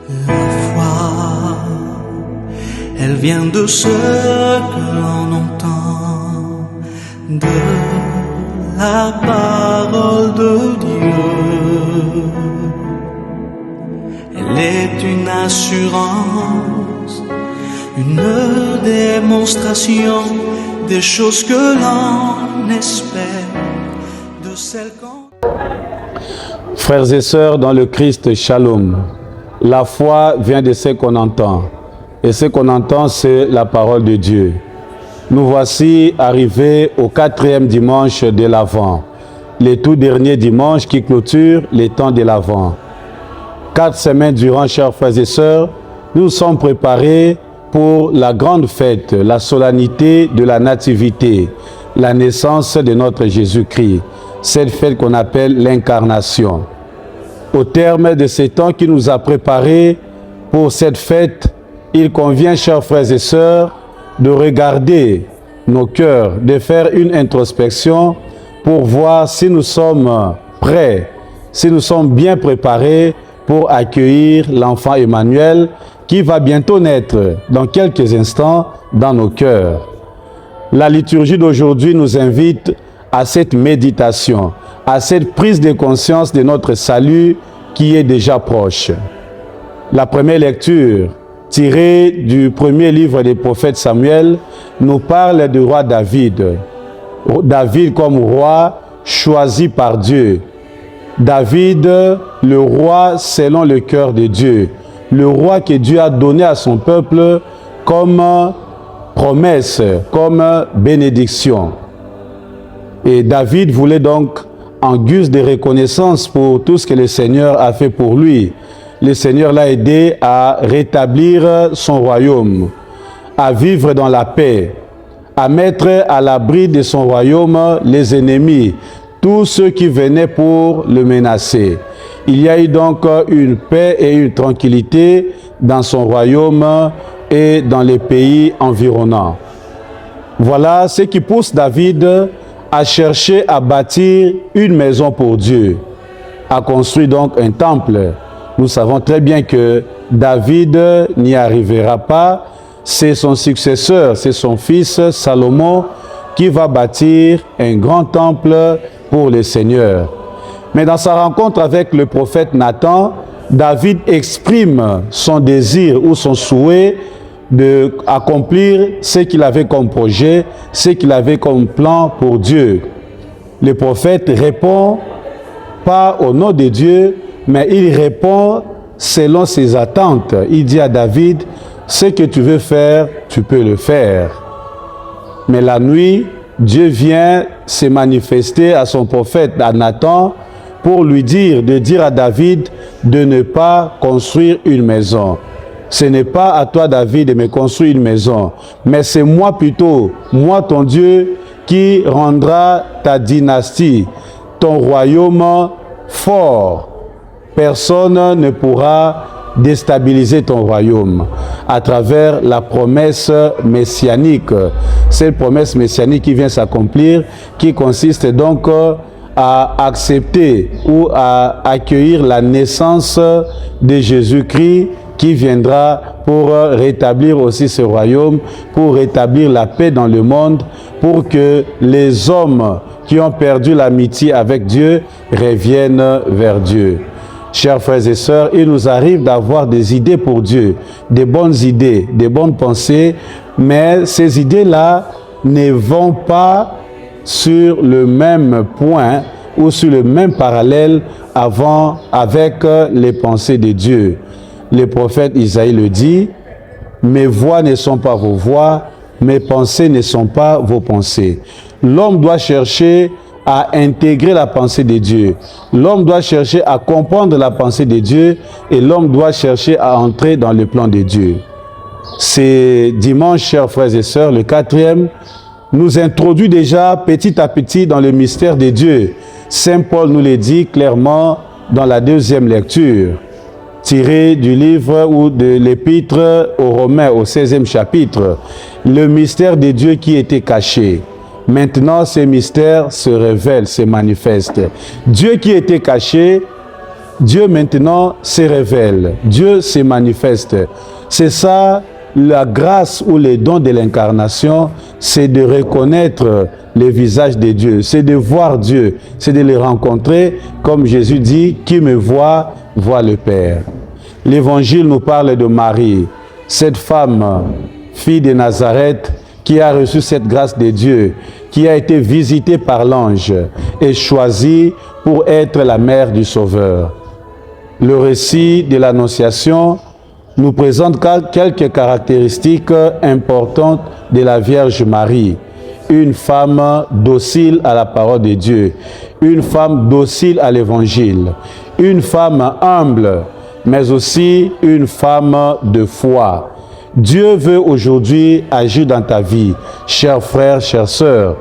La foi, elle vient de ce que l'on entend, de la parole de Dieu. Elle est une assurance, une démonstration des choses que l'on espère, de celles qu'on... Frères et sœurs dans le Christ, Shalom. La foi vient de ce qu'on entend. Et ce qu'on entend, c'est la parole de Dieu. Nous voici arrivés au 4e dimanche de l'Avent, le tout dernier dimanche qui clôture les temps de l'Avent. 4 semaines durant, chers frères et sœurs, nous sommes préparés pour la grande fête, la solennité de la Nativité, la naissance de notre Jésus-Christ, cette fête qu'on appelle l'incarnation. Au terme de ces temps qui nous a préparés pour cette fête, il convient, chers frères et sœurs, de regarder nos cœurs, de faire une introspection pour voir si nous sommes prêts, si nous sommes bien préparés pour accueillir l'enfant Emmanuel qui va bientôt naître dans quelques instants dans nos cœurs. La liturgie d'aujourd'hui nous invite à cette méditation, à cette prise de conscience de notre salut qui est déjà proche. La première lecture, tirée du premier livre des prophètes Samuel, nous parle du roi David. David comme roi choisi par Dieu. David, le roi selon le cœur de Dieu. Le roi que Dieu a donné à son peuple comme promesse, comme bénédiction. Et David voulait donc, en guise de reconnaissance pour tout ce que le Seigneur a fait pour lui, le Seigneur l'a aidé à rétablir son royaume, à vivre dans la paix, à mettre à l'abri de son royaume les ennemis, tous ceux qui venaient pour le menacer. Il y a eu donc une paix et une tranquillité dans son royaume et dans les pays environnants. Voilà ce qui pousse David à chercher à bâtir une maison pour Dieu, à construire donc un temple. Nous savons très bien que David n'y arrivera pas. C'est son successeur, c'est son fils Salomon qui va bâtir un grand temple pour le Seigneur. Mais dans sa rencontre avec le prophète Nathan, David exprime son désir ou son souhait d'accomplir ce qu'il avait comme projet, ce qu'il avait comme plan pour Dieu. Le prophète répond pas au nom de Dieu, mais il répond selon ses attentes. Il dit à David, ce que tu veux faire, tu peux le faire. Mais la nuit, Dieu vient se manifester à son prophète, à Nathan, pour lui dire, de dire à David de ne pas construire une maison. Ce n'est pas à toi, David, de me construire une maison, mais c'est moi plutôt, moi ton Dieu, qui rendra ta dynastie, ton royaume fort. Personne ne pourra déstabiliser ton royaume à travers la promesse messianique. Cette promesse messianique qui vient s'accomplir, qui consiste donc à accepter ou à accueillir la naissance de Jésus-Christ qui viendra pour rétablir aussi ce royaume, pour rétablir la paix dans le monde, pour que les hommes qui ont perdu l'amitié avec Dieu reviennent vers Dieu. Chers frères et sœurs, il nous arrive d'avoir des idées pour Dieu, des bonnes idées, des bonnes pensées, mais ces idées-là ne vont pas sur le même point ou sur le même parallèle avec les pensées de Dieu. Le prophète Isaïe le dit, « Mes voix ne sont pas vos voix, mes pensées ne sont pas vos pensées. » L'homme doit chercher à intégrer la pensée de Dieu. L'homme doit chercher à comprendre la pensée de Dieu et l'homme doit chercher à entrer dans le plan de Dieu. C'est dimanche, chers frères et sœurs, le 4e, nous introduit déjà petit à petit dans le mystère de Dieu. Saint Paul nous le dit clairement dans la 2e lecture, tirée du livre ou de l'épître aux Romains au 16e chapitre, le mystère de Dieu qui était caché. Maintenant, ces mystères se révèlent, se manifestent. Dieu qui était caché Dieu maintenant se révèle, Dieu se manifeste. C'est ça la grâce ou les dons de l'incarnation, c'est de reconnaître le visage de Dieu, c'est de voir Dieu, c'est de le rencontrer, comme Jésus dit, qui me voit, voit le Père. L'Évangile nous parle de Marie, cette femme, fille de Nazareth, qui a reçu cette grâce de Dieu, qui a été visitée par l'ange et choisie pour être la mère du Sauveur. Le récit de l'Annonciation nous présente quelques caractéristiques importantes de la Vierge Marie. Une femme docile à la parole de Dieu, une femme docile à l'Évangile, une femme humble, mais aussi une femme de foi. Dieu veut aujourd'hui agir dans ta vie, chers frères, chères sœurs.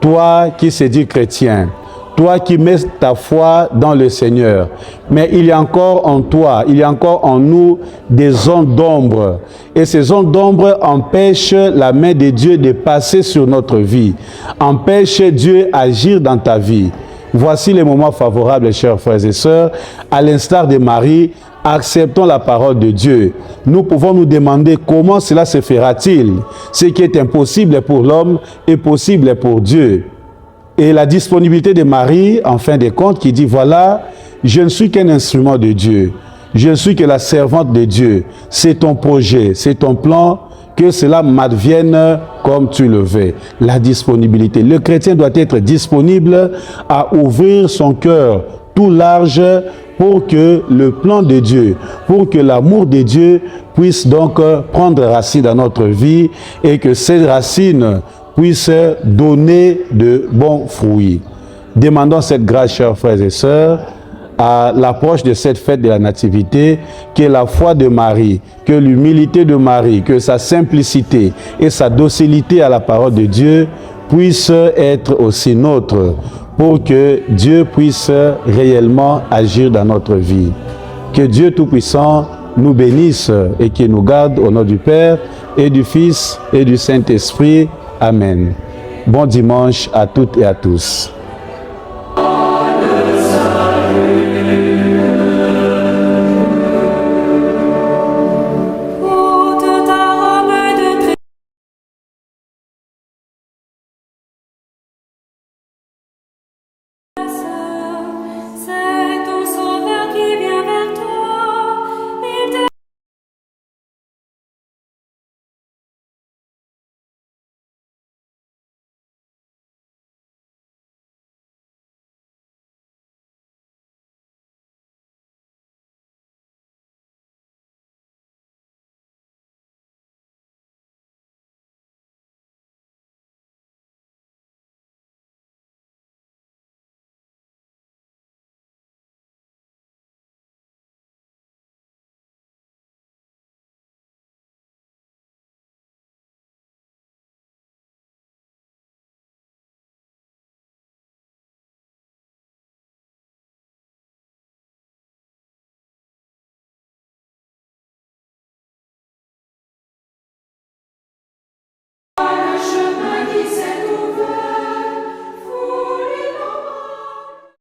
Toi qui se dis chrétien, toi qui mets ta foi dans le Seigneur, mais il y a encore en toi, il y a encore en nous des zones d'ombre. Et ces zones d'ombre empêchent la main de Dieu de passer sur notre vie, empêchent Dieu d'agir dans ta vie. Voici les moments favorables, chers frères et sœurs, à l'instar de Marie. Acceptons la parole de Dieu. Nous pouvons nous demander comment cela se fera-t-il. Ce qui est impossible pour l'homme est possible pour Dieu. Et la disponibilité de Marie, en fin de compte, qui dit, voilà, je ne suis qu'un instrument de Dieu. Je ne suis que la servante de Dieu. C'est ton projet, c'est ton plan, que cela m'advienne comme tu le veux. La disponibilité. Le chrétien doit être disponible à ouvrir son cœur tout large pour que le plan de Dieu, pour que l'amour de Dieu puisse donc prendre racine dans notre vie et que ces racines puissent donner de bons fruits. Demandons cette grâce, chers frères et sœurs, à l'approche de cette fête de la Nativité, que la foi de Marie, que l'humilité de Marie, que sa simplicité et sa docilité à la parole de Dieu puissent être aussi nôtres, pour que Dieu puisse réellement agir dans notre vie. Que Dieu Tout-Puissant nous bénisse et qu'il nous garde au nom du Père et du Fils et du Saint-Esprit. Amen. Bon dimanche à toutes et à tous.